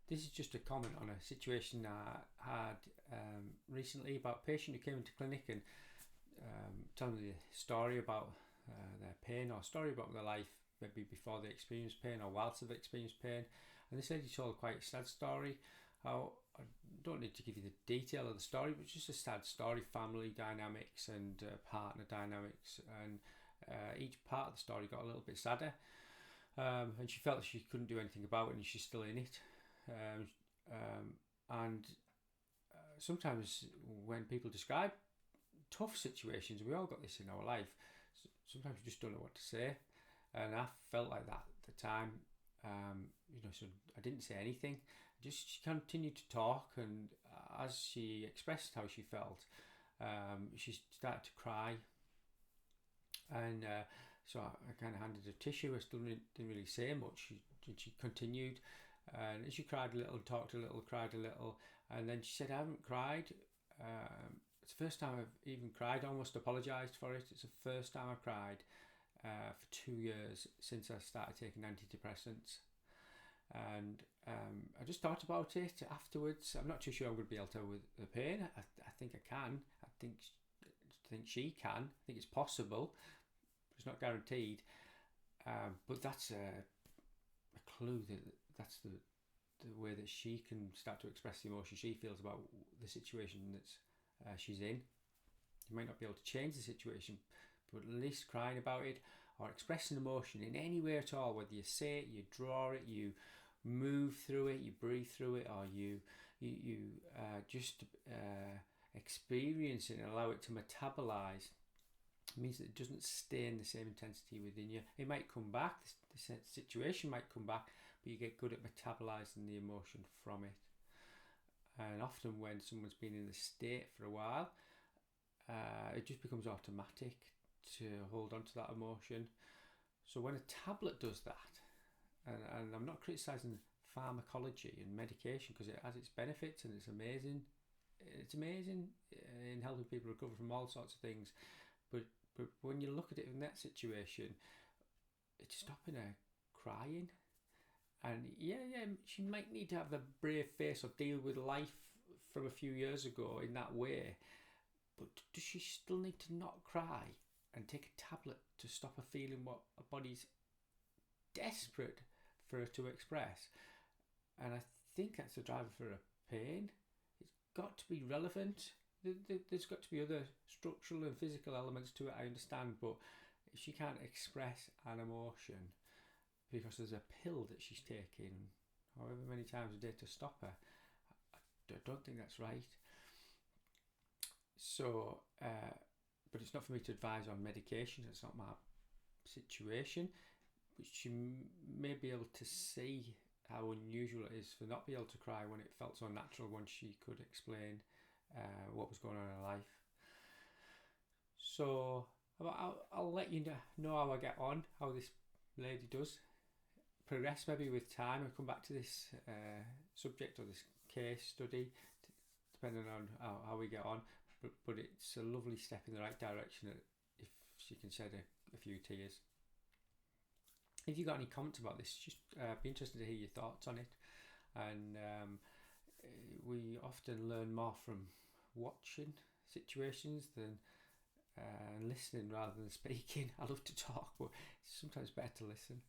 This is just a comment on a situation I had recently about a patient who came into clinic and telling me a story about their pain, or a story about their life, maybe before they experienced pain or whilst they've experienced pain. And this lady told quite a sad story. How I don't need to give you the detail of the story, but it's just a sad story, family dynamics and partner dynamics, and each part of the story got a little bit sadder. And she felt she couldn't do anything about it, and she's still in it. And sometimes when people describe tough situations, we all got this in our life, sometimes we just don't know what to say, and I felt like that at the time. So I didn't say anything, just she continued to talk, and as she expressed how she felt, she started to cry, and so I kind of handed her tissue. I still didn't really say much. She continued, and she cried a little, talked a little, cried a little, and then she said, "I haven't cried. It's the first time I've even cried. Almost apologised for it. It's the first time I've cried for 2 years since I started taking antidepressants." And I just thought about it afterwards. I'm not too sure I'm going to be able to with the pain. I think I can. I think she can. I think it's possible. It's not guaranteed. But that's a clue that's the way that she can start to express the emotion she feels about the situation that's she's in. You might not be able to change the situation, but at least crying about it or expressing emotion in any way at all, whether you say it, you draw it, you move through it, you breathe through it, or you just experience it and allow it to metabolise, means that it doesn't stay in the same intensity within you. It might come back, the situation might come back, but you get good at metabolising the emotion from it. And often when someone's been in the state for a while, it just becomes automatic to hold on to that emotion. So when a tablet does that, and I'm not criticising pharmacology and medication, because it has its benefits and it's amazing in helping people recover from all sorts of things, but when you look at it in that situation, it's stopping her crying. And she might need to have a brave face or deal with life from a few years ago in that way, but does she still need to not cry and take a tablet to stop her feeling what her body's desperate for her to express? And I think that's the driver for her pain. It's got to be relevant. There's got to be other structural and physical elements to it, I understand, but if she can't express an emotion because there's a pill that she's taking however many times a day to stop her, I don't think that's right. So but it's not for me to advise on medication. It's not my situation, but she may be able to see how unusual it is for not be able to cry when it felt so natural, when she could explain what was going on in her life. So I'll let you know how I get on, how this lady does progress, maybe with time. I'll come back to this subject or this case study, depending on how we get on. But it's a lovely step in the right direction if she can shed a few tears. If you've got any comments about this, just be interested to hear your thoughts on it. And we often learn more from watching situations than listening rather than speaking. I love to talk, but it's sometimes better to listen.